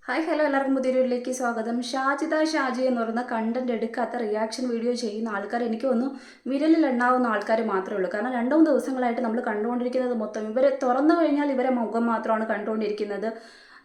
Hi hello എല്ലാവർക്കും പുതിയ വീഡിയോയിലേക്ക് സ്വാഗതം. ഷാജി എന്ന് പറയുന്ന കണ്ടന്റ് എടുക്കാത്ത റിയാക്ഷൻ വീഡിയോ ചെയ്യുന്ന ആൾക്കാർ എനിക്ക് തോന്നുന്നു വിരലിൽ എണ്ണാവുന്ന ആൾക്കാർ മാത്രമേ ഉള്ളൂ. കാരണം 2-3 ദിവസങ്ങളായിട്ട് നമ്മൾ കണ്ടുകൊണ്ടിരിക്കുന്നത് മൊത്തം ഇവരെ തുറന്നു കഴിഞ്ഞാൽ ഇവരെ മുഖം മാത്രമാണ് കണ്ടുകൊണ്ടിരിക്കുന്നത്.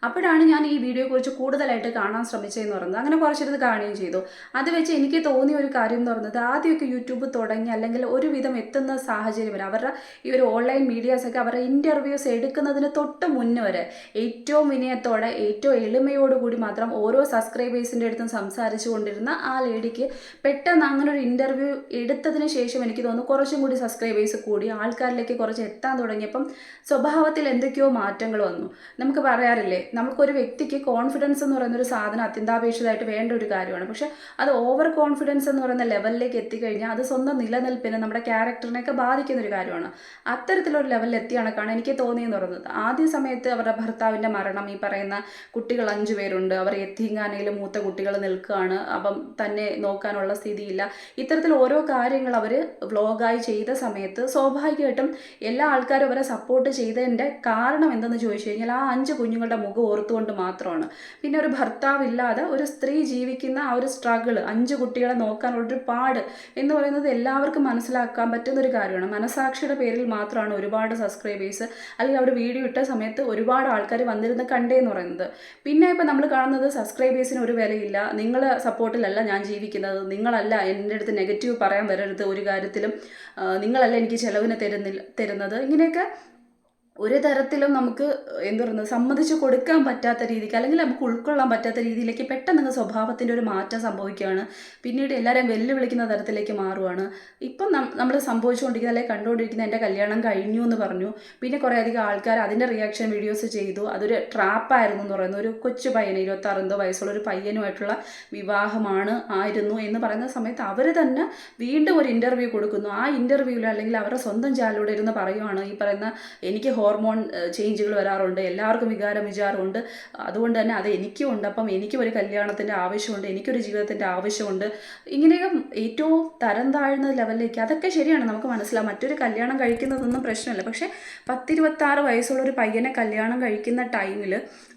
അപ്പോഴാണ് ഞാൻ ഈ വീഡിയോയെക്കുറിച്ച് കൂടുതലായിട്ട് കാണാൻ ശ്രമിച്ചതെന്ന് പറയുന്നത്. അങ്ങനെ കുറച്ചിരുന്ന് കാണുകയും ചെയ്തു. അത് വെച്ച് എനിക്ക് തോന്നിയ ഒരു കാര്യം എന്ന് പറയുന്നത്, ആദ്യമൊക്കെ യൂട്യൂബ് തുടങ്ങി അല്ലെങ്കിൽ ഒരുവിധം എത്തുന്ന സാഹചര്യം വരെ അവരുടെ ഈ ഒരു ഓൺലൈൻ മീഡിയാസൊക്കെ അവരുടെ ഇൻ്റർവ്യൂസ് എടുക്കുന്നതിന് തൊട്ട് മുന്നേ വരെ ഏറ്റവും വിനയത്തോടെ ഏറ്റവും എളിമയോടുകൂടി മാത്രം ഓരോ സബ്സ്ക്രൈബേഴ്സിൻ്റെ അടുത്തും സംസാരിച്ചു കൊണ്ടിരുന്ന ആ ലേഡിക്ക് പെട്ടെന്ന് അങ്ങനെ ഒരു ഇൻ്റർവ്യൂ എടുത്തതിന് ശേഷം എനിക്ക് തോന്നുന്നു കുറച്ചും കൂടി സബ്സ്ക്രൈബേഴ്സ് കൂടി ആൾക്കാരിലേക്ക് കുറച്ച് എത്താൻ തുടങ്ങിയപ്പം സ്വഭാവത്തിൽ എന്തൊക്കെയോ മാറ്റങ്ങൾ വന്നു. നമുക്ക് പറയാറില്ലേ, നമുക്കൊരു വ്യക്തിക്ക് കോൺഫിഡൻസ് എന്ന് പറയുന്ന ഒരു സാധനം അത്യന്താപേക്ഷിതമായിട്ട് വേണ്ട ഒരു കാര്യമാണ്. പക്ഷെ അത് ഓവർ കോൺഫിഡൻസ് എന്ന് പറയുന്ന ലെവലിലേക്ക് എത്തിക്കഴിഞ്ഞാൽ അത് സ്വന്തം നിലനിൽപ്പിനെ നമ്മുടെ ക്യാരക്ടറിനെയൊക്കെ ബാധിക്കുന്ന ഒരു കാര്യമാണ്. അത്തരത്തിലൊരു ലെവലിൽ എത്തിയ കണക്കാണ് എനിക്ക് തോന്നിയെന്ന് പറയുന്നത്. ആദ്യ സമയത്ത് അവരുടെ ഭർത്താവിൻ്റെ മരണം, ഈ പറയുന്ന കുട്ടികൾ 5 പേരുണ്ട്, അവർ യത്തീംഖാനയിൽ മൂത്ത കുട്ടികൾ നിൽക്കുകയാണ്, അപ്പം തന്നെ നോക്കാനുള്ള സ്ഥിതിയില്ല, ഇത്തരത്തിൽ ഓരോ കാര്യങ്ങൾ അവർ വ്ളോഗായി ചെയ്ത സമയത്ത് സ്വാഭാവികമായിട്ടും എല്ലാ ആൾക്കാരും അവരെ സപ്പോർട്ട് ചെയ്തതിൻ്റെ കാരണം എന്തെന്ന് ചോദിച്ചു കഴിഞ്ഞാൽ ആ 5 കുഞ്ഞുങ്ങളുടെ മുഖം ഓർത്തുകൊണ്ട് മാത്രമാണ്. പിന്നെ ഒരു ഭർത്താവില്ലാതെ ഒരു സ്ത്രീ ജീവിക്കുന്ന ആ ഒരു സ്ട്രഗിൾ, 5 കുട്ടികളെ നോക്കാനുള്ളൊരു പാട് എന്ന് പറയുന്നത് എല്ലാവർക്കും മനസ്സിലാക്കാൻ പറ്റുന്ന ഒരു കാര്യമാണ്. മനസാക്ഷിയുടെ പേരിൽ മാത്രമാണ് ഒരുപാട് സബ്സ്ക്രൈബേഴ്സ് അല്ലെങ്കിൽ അവിടെ വീഡിയോ ഇട്ട സമയത്ത് ഒരുപാട് ആൾക്കാർ വന്നിരുന്ന് കണ്ടേന്ന് പറയുന്നത്. പിന്നെ ഇപ്പം നമ്മൾ കാണുന്നത് സബ്സ്ക്രൈബേഴ്സിന് ഒരു വിലയില്ല, നിങ്ങൾ സപ്പോർട്ടിലല്ല ഞാൻ ജീവിക്കുന്നത്, നിങ്ങളല്ല എൻ്റെ അടുത്ത് നെഗറ്റീവ് പറയാൻ വരരുത് ഒരു കാര്യത്തിലും, നിങ്ങളല്ല എനിക്ക് ചിലവിന് തരുന്നത്, ഇങ്ങനെയൊക്കെ ഒരു തരത്തിലും നമുക്ക് എന്ത് പറയുന്നത് സമ്മതിച്ച് കൊടുക്കാൻ പറ്റാത്ത രീതിക്ക് അല്ലെങ്കിൽ നമുക്ക് ഉൾക്കൊള്ളാൻ പറ്റാത്ത രീതിയിലേക്ക് പെട്ടെന്ന് സ്വഭാവത്തിൻ്റെ ഒരു മാറ്റം സംഭവിക്കുകയാണ്. പിന്നീട് എല്ലാവരെയും വെല്ലുവിളിക്കുന്ന തരത്തിലേക്ക് മാറുകയാണ്. ഇപ്പം നമ്മൾ സംഭവിച്ചുകൊണ്ടിരിക്കുന്ന അല്ലെങ്കിൽ കണ്ടുകൊണ്ടിരിക്കുന്ന എൻ്റെ കല്യാണം കഴിഞ്ഞു എന്ന് പറഞ്ഞു. പിന്നെ കുറേ അധികം ആൾക്കാർ അതിൻ്റെ റിയാക്ഷൻ വീഡിയോസ് ചെയ്തു. അതൊരു ട്രാപ്പായിരുന്നു എന്ന് പറയുന്നു. ഒരു കൊച്ചു പയ്യന് 26 വയസ്സുള്ള ഒരു പയ്യനുമായിട്ടുള്ള ആയിരുന്നു എന്ന് പറയുന്ന സമയത്ത് അവർ തന്നെ വീണ്ടും ഒരു ഇൻ്റർവ്യൂ കൊടുക്കുന്നു. ആ ഇൻ്റർവ്യൂവിൽ അല്ലെങ്കിൽ അവരുടെ സ്വന്തം ചാനലിലൂടെ ഇരുന്ന് പറയുവാണ്, ഈ പറയുന്ന എനിക്ക് ഹോർമോൺ ചേഞ്ചുകൾ വരാറുണ്ട്, എല്ലാവർക്കും വിചാരമുണ്ട്, അതുകൊണ്ട് തന്നെ അത് എനിക്കും ഉണ്ട്, അപ്പം എനിക്കും ഒരു കല്യാണത്തിൻ്റെ ആവശ്യമുണ്ട്, എനിക്കൊരു ജീവിതത്തിൻ്റെ ആവശ്യമുണ്ട്, ഇങ്ങനെയൊക്കെ ഏറ്റവും തരം താഴ്ന്ന ലെവലിലേക്ക്. അതൊക്കെ ശരിയാണ്, നമുക്ക് മനസ്സിലാവും, മറ്റൊരു കല്യാണം കഴിക്കുന്നതൊന്നും പ്രശ്നമല്ല. പക്ഷേ 10-26 വയസ്സുള്ള ഒരു പയ്യനെ കല്യാണം കഴിക്കുന്ന ടൈമിൽ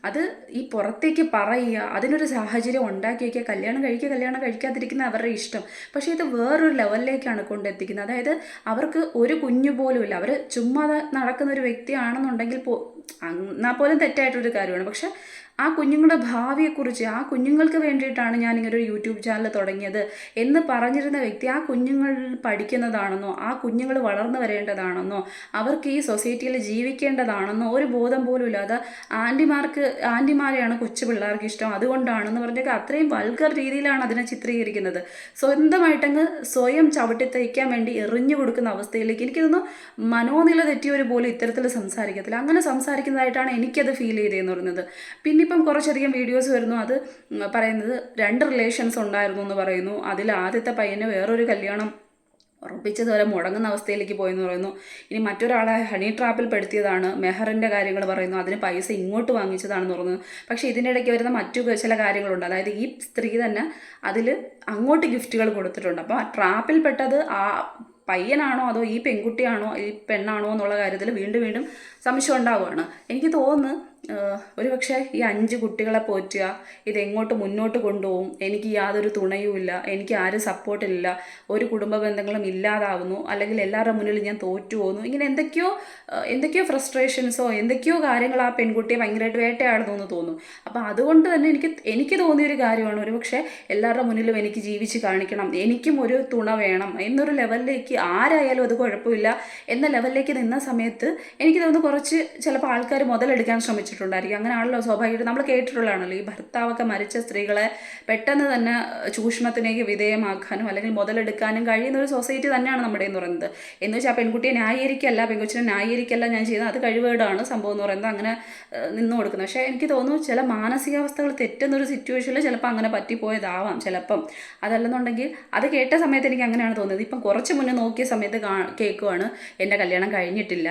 അത് ഈ പുറത്തേക്ക് പറയുക, അതിനൊരു സാഹചര്യം ഉണ്ടാക്കി വയ്ക്കുക, കല്യാണം കഴിക്കാതിരിക്കുന്ന അവരുടെ ഇഷ്ടം. പക്ഷേ ഇത് വേറൊരു ലെവലിലേക്കാണ് കൊണ്ടെത്തിക്കുന്നത്. അതായത് അവർക്ക് ഒരു കുഞ്ഞു പോലും ഇല്ല, അവർ ചുമ്മാ നടക്കുന്ന ഒരു വ്യക്തിയാണെന്നുണ്ടെങ്കിൽ എന്നാൽ പോലും തെറ്റായിട്ടൊരു കാര്യമാണ്. പക്ഷെ ആ കുഞ്ഞുങ്ങളുടെ ഭാവിയെക്കുറിച്ച്, ആ കുഞ്ഞുങ്ങൾക്ക് വേണ്ടിയിട്ടാണ് ഞാൻ ഇങ്ങനെ ഒരു യൂട്യൂബ് ചാനൽ തുടങ്ങിയത് എന്ന് പറഞ്ഞിരുന്ന വ്യക്തി ആ കുഞ്ഞുങ്ങൾ പഠിക്കുന്നതാണെന്നോ, ആ കുഞ്ഞുങ്ങൾ വളർന്നു വരേണ്ടതാണെന്നോ, അവർക്ക് ഈ സൊസൈറ്റിയിൽ ജീവിക്കേണ്ടതാണെന്നോ ഒരു ബോധം പോലും ഇല്ലാതെ ആൻറ്റിമാരെയാണ് കൊച്ചു പിള്ളേർക്ക് ഇഷ്ടം, അതുകൊണ്ടാണെന്ന് പറഞ്ഞൊക്കെ അത്രയും വൾഗർ രീതിയിലാണ് അതിനെ ചിത്രീകരിക്കുന്നത്. സ്വന്തമായിട്ടങ്ങ് സ്വയം ചവിട്ടി തയ്ക്കാൻ വേണ്ടി എറിഞ്ഞു കൊടുക്കുന്ന അവസ്ഥയിലേക്ക് എനിക്ക് തോന്നുന്നു മനോനില തെറ്റിയവർ പോലും ഇത്തരത്തിൽ സംസാരിക്കത്തില്ല. അങ്ങനെ സംസാരിക്കുന്നതായിട്ടാണ് എനിക്കത് ഫീൽ ചെയ്തതെന്ന് പറയുന്നത്. പിന്നെ ഇപ്പം കുറച്ചധികം വീഡിയോസ് വരുന്നു, അത് പറയുന്നത് 2 റിലേഷൻസ് ഉണ്ടായിരുന്നു എന്ന് പറയുന്നു. അതിൽ ആദ്യത്തെ പയ്യന് വേറൊരു കല്യാണം ഉറപ്പിച്ചത് വരെ മുടങ്ങുന്ന അവസ്ഥയിലേക്ക് പോയെന്ന് പറയുന്നു. ഇനി മറ്റൊരാളെ ഹണി ട്രാപ്പിൽ പെടുത്തിയതാണ്, മെഹറിൻ്റെ കാര്യങ്ങൾ പറയുന്നു, അതിന് പൈസ ഇങ്ങോട്ട് വാങ്ങിച്ചതാണെന്ന് പറയുന്നു. പക്ഷേ ഇതിനിടയ്ക്ക് വരുന്ന മറ്റു ചില കാര്യങ്ങളുണ്ട്. അതായത് ഈ സ്ത്രീ തന്നെ അതിൽ അങ്ങോട്ട് ഗിഫ്റ്റുകൾ കൊടുത്തിട്ടുണ്ട്. അപ്പോൾ ആ ട്രാപ്പിൽ പെട്ടത് ആ പയ്യനാണോ അതോ ഈ പെൺകുട്ടിയാണോ ഈ പെണ്ണാണോ എന്നുള്ള കാര്യത്തിൽ വീണ്ടും വീണ്ടും സംശയം ഉണ്ടാവുകയാണ്. എനിക്ക് തോന്നുന്നു ഒരുപക്ഷെ ഈ 5 കുട്ടികളെ പോറ്റുക, ഇതെങ്ങോട്ട് മുന്നോട്ട് കൊണ്ടുപോകും, എനിക്ക് യാതൊരു തുണയുമില്ല, എനിക്ക് ആരും സപ്പോർട്ടില്ല, ഒരു കുടുംബ ബന്ധങ്ങളും ഇല്ലാതാവുന്നു, അല്ലെങ്കിൽ എല്ലാവരുടെ മുന്നിൽ ഞാൻ തോറ്റു പോകുന്നു, ഇങ്ങനെ എന്തൊക്കെയോ ഫ്രസ്ട്രേഷൻസോ എന്തൊക്കെയോ കാര്യങ്ങൾ ആ പെൺകുട്ടിയെ ഭയങ്കരമായിട്ട് വേട്ടയാടുന്നു എന്ന് തോന്നുന്നു. അപ്പോൾ അതുകൊണ്ട് തന്നെ എനിക്ക് തോന്നിയൊരു കാര്യമാണ്, ഒരുപക്ഷെ എല്ലാവരുടെ മുന്നിലും എനിക്ക് ജീവിച്ച് കാണിക്കണം, എനിക്കും ഒരു തുണ വേണം എന്നൊരു ലെവലിലേക്ക്, ആരായാലും അത് കുഴപ്പമില്ല എന്ന ലെവലിലേക്ക് നിന്ന സമയത്ത് എനിക്ക് തോന്നുന്നു കുറച്ച് ചിലപ്പോൾ ആൾക്കാർ മുതലെടുക്കാൻ ശ്രമിച്ചിട്ടുണ്ടായിരിക്കും. അങ്ങനെയാണല്ലോ സ്വാഭാവികമായിട്ട് നമ്മൾ കേട്ടിട്ടുള്ളതാണല്ലോ, ഈ ഭർത്താവൊക്കെ മരിച്ച സ്ത്രീകളെ പെട്ടെന്ന് തന്നെ ചൂഷണത്തിലേക്ക് വിധേയമാക്കാനും അല്ലെങ്കിൽ മുതലെടുക്കാനും കഴിയുന്ന ഒരു സൊസൈറ്റി തന്നെയാണ് നമ്മുടെ എന്ന് പറയുന്നത്. എന്ന് വെച്ചാൽ ആ പെൺകുട്ടിയെ പെങ്കൊച്ചിനെ ന്യായീകരിക്കല്ല ഞാൻ ചെയ്യുന്നത്, അത് കഴിവേടാണ് സംഭവം എന്ന് പറയുന്നത്, അങ്ങനെ നിന്ന് കൊടുക്കുന്നത്. പക്ഷേ എനിക്ക് തോന്നുന്നു ചില മാനസികാവസ്ഥകൾ തെറ്റുന്നൊരു സിറ്റുവേഷനിൽ ചിലപ്പോൾ അങ്ങനെ പറ്റിപ്പോയതാവാം ചിലപ്പം. അതല്ലെന്നുണ്ടെങ്കിൽ അത് കേട്ട സമയത്ത് എനിക്ക് അങ്ങനെയാണ് തോന്നുന്നത്. ഇപ്പം കുറച്ച് മുന്നേ നോക്കിയ സമയത്ത് കേൾക്കുവാണ്, എൻ്റെ കല്യാണം കഴിഞ്ഞിട്ടില്ല,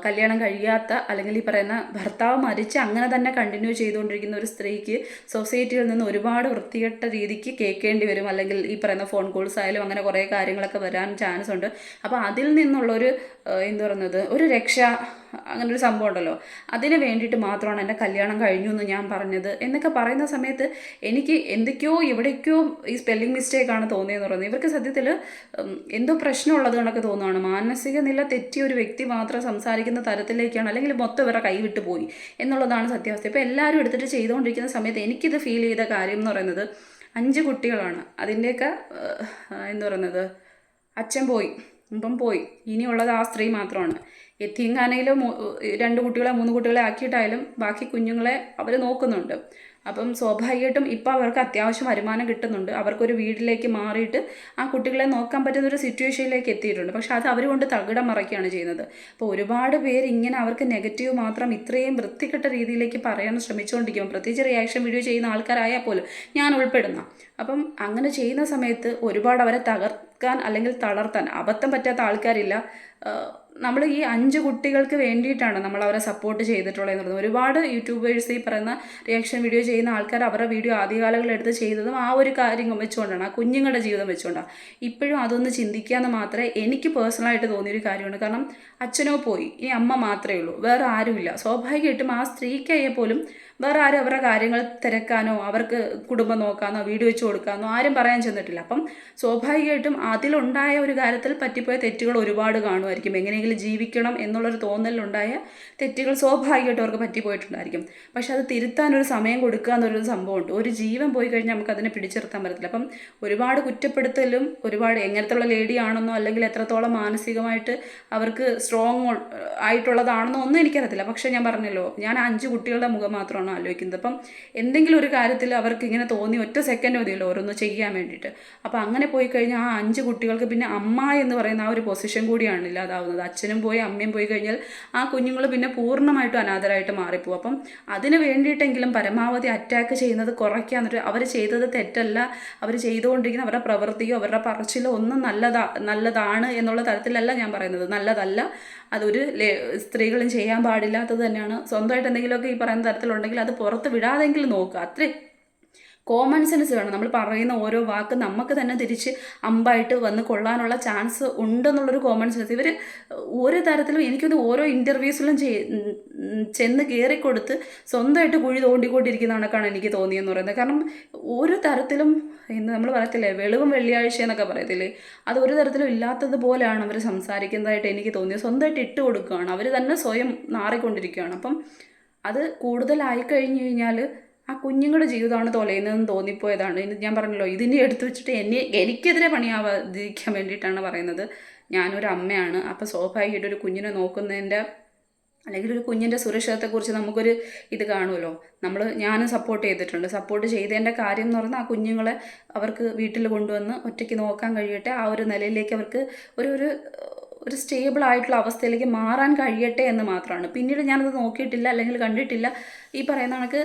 കല്യാണം കഴിയാത്ത അല്ലെങ്കിൽ ഈ പറയുന്ന ഭർത്താവ് മരിച്ച് അങ്ങനെ തന്നെ കണ്ടിന്യൂ ചെയ്തുകൊണ്ടിരിക്കുന്ന ഒരു സ്ത്രീക്ക് സൊസൈറ്റിയിൽ നിന്ന് ഒരുപാട് വൃത്തികെട്ട രീതിക്ക് കേൾക്കേണ്ടി വരും, അല്ലെങ്കിൽ ഈ പറയുന്ന ഫോൺ കോൾസ് ആയാലും അങ്ങനെ കുറേ കാര്യങ്ങളൊക്കെ വരാൻ ചാൻസ് ഉണ്ട്. അപ്പോൾ അതിൽ നിന്നുള്ളൊരു എന്ത് പറയുന്നത് ഒരു രക്ഷ അങ്ങനൊരു സംഭവം ഉണ്ടല്ലോ, അതിന് വേണ്ടിയിട്ട് മാത്രമാണ് എൻ്റെ കല്യാണം കഴിഞ്ഞു എന്ന് ഞാൻ പറഞ്ഞത് എന്നൊക്കെ പറയുന്ന സമയത്ത് എനിക്ക് എന്തൊക്കെയോ എവിടേക്കോ ഈ സ്പെല്ലിംഗ് മിസ്റ്റേക്കാണ് തോന്നിയെന്ന് പറയുന്നത്. ഇവർക്ക് സത്യത്തിൽ എന്തോ പ്രശ്നമുള്ളത് കണക്ക് തോന്നുകയാണ്. മാനസിക നില തെറ്റിയ ഒരു വ്യക്തി മാത്രം സംസാരിക്കുന്ന തരത്തിലേക്കാണ്, അല്ലെങ്കിൽ മൊത്തം ഇവരുടെ കൈവിട്ട് പോയി എന്നുള്ളതാണ് സത്യാവസ്ഥ. ഇപ്പോൾ എല്ലാവരും എടുത്തിട്ട് ചെയ്തുകൊണ്ടിരിക്കുന്ന സമയത്ത് എനിക്കിത് ഫീൽ ചെയ്ത കാര്യം എന്ന് പറയുന്നത് 5 കുട്ടികളാണ്. അതിൻ്റെയൊക്കെ എന്താ പറയുന്നത്, അച്ഛൻ പോയി, ഇപ്പം പോയി, ഇനിയുള്ളത് ആ സ്ത്രീ മാത്രമാണ്. യത്തീംഖാനയിൽ 2 കുട്ടികളെ 3 കുട്ടികളെ ആക്കിയിട്ടായാലും ബാക്കി കുഞ്ഞുങ്ങളെ അവർ നോക്കുന്നുണ്ട്. അപ്പം സ്വാഭാവികമായിട്ടും ഇപ്പം അവർക്ക് അത്യാവശ്യം വരുമാനം കിട്ടുന്നുണ്ട്. അവർക്കൊരു വീട്ടിലേക്ക് മാറിയിട്ട് ആ കുട്ടികളെ നോക്കാൻ പറ്റുന്നൊരു സിറ്റുവേഷനിലേക്ക് എത്തിയിട്ടുണ്ട്. പക്ഷെ അത് അവർ കൊണ്ട് തകിടം മറിക്കുകയാണ് ചെയ്യുന്നത്. അപ്പോൾ ഒരുപാട് പേര് ഇങ്ങനെ അവർക്ക് നെഗറ്റീവ് മാത്രം ഇത്രയും വൃത്തികെട്ട രീതിയിലേക്ക് പറയാൻ ശ്രമിച്ചുകൊണ്ടിരിക്കും. പ്രത്യേകിച്ച് റിയാക്ഷൻ വീഡിയോ ചെയ്യുന്ന ആൾക്കാരായാൽ പോലും ഞാൻ ഉൾപ്പെടുന്ന. അപ്പം അങ്ങനെ ചെയ്യുന്ന സമയത്ത് ഒരുപാട് അവരെ തകർക്കാൻ അല്ലെങ്കിൽ തളർത്താൻ അബദ്ധം പറ്റാത്ത ആൾക്കാരില്ല. നമ്മൾ ഈ 5 കുട്ടികൾക്ക് വേണ്ടിയിട്ടാണ് നമ്മൾ അവരെ സപ്പോർട്ട് ചെയ്തിട്ടുള്ളതെന്ന് പറയുന്നത്. ഒരുപാട് യൂട്യൂബേഴ്സ് ഈ പറയുന്ന റിയാക്ഷൻ വീഡിയോ ചെയ്യുന്ന ആൾക്കാർ അവരുടെ വീഡിയോ ആദ്യകാലങ്ങളെടുത്ത് ചെയ്തതും ആ ഒരു കാര്യം വെച്ചുകൊണ്ടാണ്, ആ കുഞ്ഞുങ്ങളുടെ ജീവിതം വെച്ചുകൊണ്ടാണ്. ഇപ്പോഴും അതൊന്ന് ചിന്തിക്കാമെന്ന് മാത്രമേ എനിക്ക് പേഴ്സണലായിട്ട് തോന്നിയൊരു കാര്യമാണ്. കാരണം അച്ഛനോ പോയി, ഇനി അമ്മ മാത്രമേ ഉള്ളൂ, വേറെ ആരുമില്ല. സ്വാഭാവികമായിട്ടും ആ സ്ത്രീക്കായാൽ പോലും വേറെ ആരും അവരുടെ കാര്യങ്ങൾ തിരക്കാനോ അവർക്ക് കുടുംബം നോക്കാനോ വീട് വെച്ച് കൊടുക്കാനോ ആരും പറയാൻ ചെന്നിട്ടില്ല. അപ്പം സ്വാഭാവികമായിട്ടും അതിലുണ്ടായ ഒരു കാര്യത്തിൽ പറ്റിപ്പോയ തെറ്റുകൾ ഒരുപാട് കാണുമായിരിക്കും. എങ്ങനെയെങ്കിലും ജീവിക്കണം എന്നുള്ളൊരു തോന്നലിലുണ്ടായ തെറ്റുകൾ സ്വാഭാവികമായിട്ടും അവർക്ക് പറ്റിപ്പോയിട്ടുണ്ടായിരിക്കും. പക്ഷെ അത് തിരുത്താനൊരു സമയം കൊടുക്കുക എന്നൊരു സംഭവമുണ്ട്. ഒരു ജീവൻ പോയി കഴിഞ്ഞാൽ നമുക്ക് അതിനെ പിടിച്ചിർത്താൻ പറ്റത്തില്ല. അപ്പം ഒരുപാട് കുറ്റപ്പെടുത്തലും ഒരുപാട് എങ്ങനത്തുള്ള ലേഡി ആണെന്നോ അല്ലെങ്കിൽ എത്രത്തോളം മാനസികമായിട്ട് അവർക്ക് സ്ട്രോങ് ആയിട്ടുള്ളതാണെന്നോ ഒന്നും എനിക്കറിയത്തില്ല. പക്ഷേ ഞാൻ പറഞ്ഞല്ലോ, ഞാൻ 5 കുട്ടികളുടെ മുഖം മാത്രമാണ് ആലോചിക്കുന്നത്. അപ്പം എന്തെങ്കിലും ഒരു കാര്യത്തിൽ അവർക്ക് ഇങ്ങനെ തോന്നി ഒറ്റ സെക്കൻഡ് മതിയല്ലോ ഓരോന്ന് ചെയ്യാൻ വേണ്ടിയിട്ട്. അപ്പോൾ അങ്ങനെ പോയി കഴിഞ്ഞാൽ ആ 5 കുട്ടികൾക്ക് പിന്നെ അമ്മ എന്ന് പറയുന്ന ആ ഒരു പൊസിഷൻ കൂടിയാണ് ഇല്ലാതാവുന്നത്. അച്ഛനും പോയി അമ്മയും പോയി കഴിഞ്ഞാൽ ആ കുഞ്ഞുങ്ങൾ പിന്നെ പൂർണ്ണമായിട്ടും അനാഥരായിട്ട് മാറിപ്പോവും. അപ്പം അതിന് വേണ്ടിയിട്ടെങ്കിലും പരമാവധി അറ്റാക്ക് ചെയ്യുന്നത് കുറയ്ക്കാന്നിട്ട് അവർ ചെയ്തത് തെറ്റല്ല, അവർ ചെയ്തുകൊണ്ടിരിക്കുന്ന അവരുടെ പ്രവൃത്തിയോ അവരുടെ പറച്ചിലോ ഒന്നും നല്ലതാണ് എന്നുള്ള തരത്തിലല്ല ഞാൻ പറയുന്നത്. നല്ലതല്ല, അതൊരു സ്ത്രീകളും ചെയ്യാൻ പാടില്ലാത്തത് തന്നെയാണ്. സ്വന്തമായിട്ട് എന്തെങ്കിലുമൊക്കെ ഈ പറയുന്ന തരത്തിലുണ്ടെങ്കിൽ അത് പുറത്ത് വിടാതെങ്കിലും നോക്കുക. അത്രേ കോമൺ സെൻസ് വേണം. നമ്മൾ പറയുന്ന ഓരോ വാക്ക് നമുക്ക് തന്നെ തിരിച്ച് അമ്പായിട്ട് വന്ന് കൊള്ളാനുള്ള ചാൻസ് ഉണ്ടെന്നുള്ളൊരു കോമൺ സെൻസ് ഇവർ ഓരോ തരത്തിലും എനിക്കൊന്ന് ഓരോ ഇൻ്റർവ്യൂസിലും ചെന്ന് കയറിക്കൊടുത്ത് സ്വന്തമായിട്ട് കുഴി തോണ്ടിക്കൊണ്ടിരിക്കുന്ന കണക്കാണ് എനിക്ക് തോന്നിയെന്ന് പറയുന്നത്. കാരണം ഒരു തരത്തിലും എന്ന് നമ്മൾ പറയത്തില്ലേ വെളിവും വെള്ളിയാഴ്ച എന്നൊക്കെ പറയത്തില്ലേ, അത് ഒരു തരത്തിലും ഇല്ലാത്തതുപോലെയാണ് അവർ സംസാരിക്കുന്നതായിട്ട് എനിക്ക് തോന്നിയത്. സ്വന്തമായിട്ട് ഇട്ട് കൊടുക്കുകയാണ്, അവർ തന്നെ സ്വയം നാറിക്കൊണ്ടിരിക്കുകയാണ്. അപ്പം അത് കൂടുതലായി കഴിഞ്ഞ് കഴിഞ്ഞാൽ ആ കുഞ്ഞുങ്ങളുടെ ജീവിതമാണ് തൊലയുന്നതെന്ന് തോന്നിപ്പോയതാണ്. ഞാൻ പറഞ്ഞല്ലോ, ഇതിനെ എടുത്തു വെച്ചിട്ട് എനിക്കെതിരെ പണിയാവാതിരിക്കാൻ വേണ്ടിയിട്ടാണ് പറയുന്നത്. ഞാനൊരു അമ്മയാണ്. അപ്പോൾ സ്വാഭാവികമായിട്ട് ഒരു കുഞ്ഞിനെ നോക്കുന്നതിൻ്റെ അല്ലെങ്കിൽ ഒരു കുഞ്ഞിൻ്റെ സുരക്ഷിതത്വത്തെക്കുറിച്ച് നമുക്കൊരു ഇത് കാണുമല്ലോ. ഞാനും സപ്പോർട്ട് ചെയ്തിട്ടുണ്ട്. സപ്പോർട്ട് ചെയ്തതിൻ്റെ കാര്യം എന്ന് പറഞ്ഞാൽ ആ കുഞ്ഞുങ്ങളെ അവർക്ക് വീട്ടിൽ കൊണ്ടുവന്ന് ഒറ്റയ്ക്ക് നോക്കാൻ കഴിയട്ടെ, ആ ഒരു നിലയിലേക്ക് അവർക്ക് ഒരു സ്റ്റേബിൾ ആയിട്ടുള്ള അവസ്ഥയിലേക്ക് മാറാൻ കഴിയട്ടെ എന്ന് മാത്രമാണ്. പിന്നീട് ഞാനത് നോക്കിയിട്ടില്ല അല്ലെങ്കിൽ കണ്ടിട്ടില്ല, ഈ പറയുന്ന കണക്ക്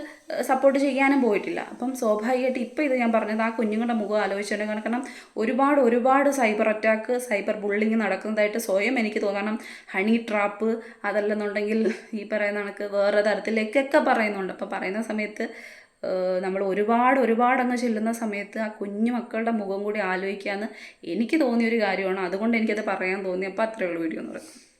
സപ്പോർട്ട് ചെയ്യാനും പോയിട്ടില്ല. അപ്പം സ്വാഭാവികമായിട്ട് ഇപ്പോൾ ഇത് ഞാൻ പറഞ്ഞത് ആ കുഞ്ഞുങ്ങളുടെ മുഖം ആലോചിച്ചിട്ടുണ്ടെങ്കിൽ, കാരണം ഒരുപാട് സൈബർ അറ്റാക്ക് സൈബർ ബുള്ളിങ് നടക്കുന്നതായിട്ട് സ്വയം എനിക്ക് തോന്നും. കാരണം ഹണി ട്രാപ്പ് അതല്ലെന്നുണ്ടെങ്കിൽ ഈ പറയുന്ന കണക്ക് വേറെ തരത്തിലേക്കൊക്കെ പറയുന്നുണ്ട്. അപ്പോൾ പറയുന്ന സമയത്ത് നമ്മൾ ഒരുപാടങ്ങ് ചെല്ലുന്ന സമയത്ത് ആ കുഞ്ഞു മക്കളുടെ മുഖം കൂടി ആലോചിക്കാമെന്ന് എനിക്ക് തോന്നിയൊരു കാര്യമാണ്. അതുകൊണ്ട് എനിക്കത് പറയാൻ തോന്നി. അപ്പോൾ അത്രയേ ഉള്ളൂ വീഡിയോ എന്ന് പറയുന്നത്.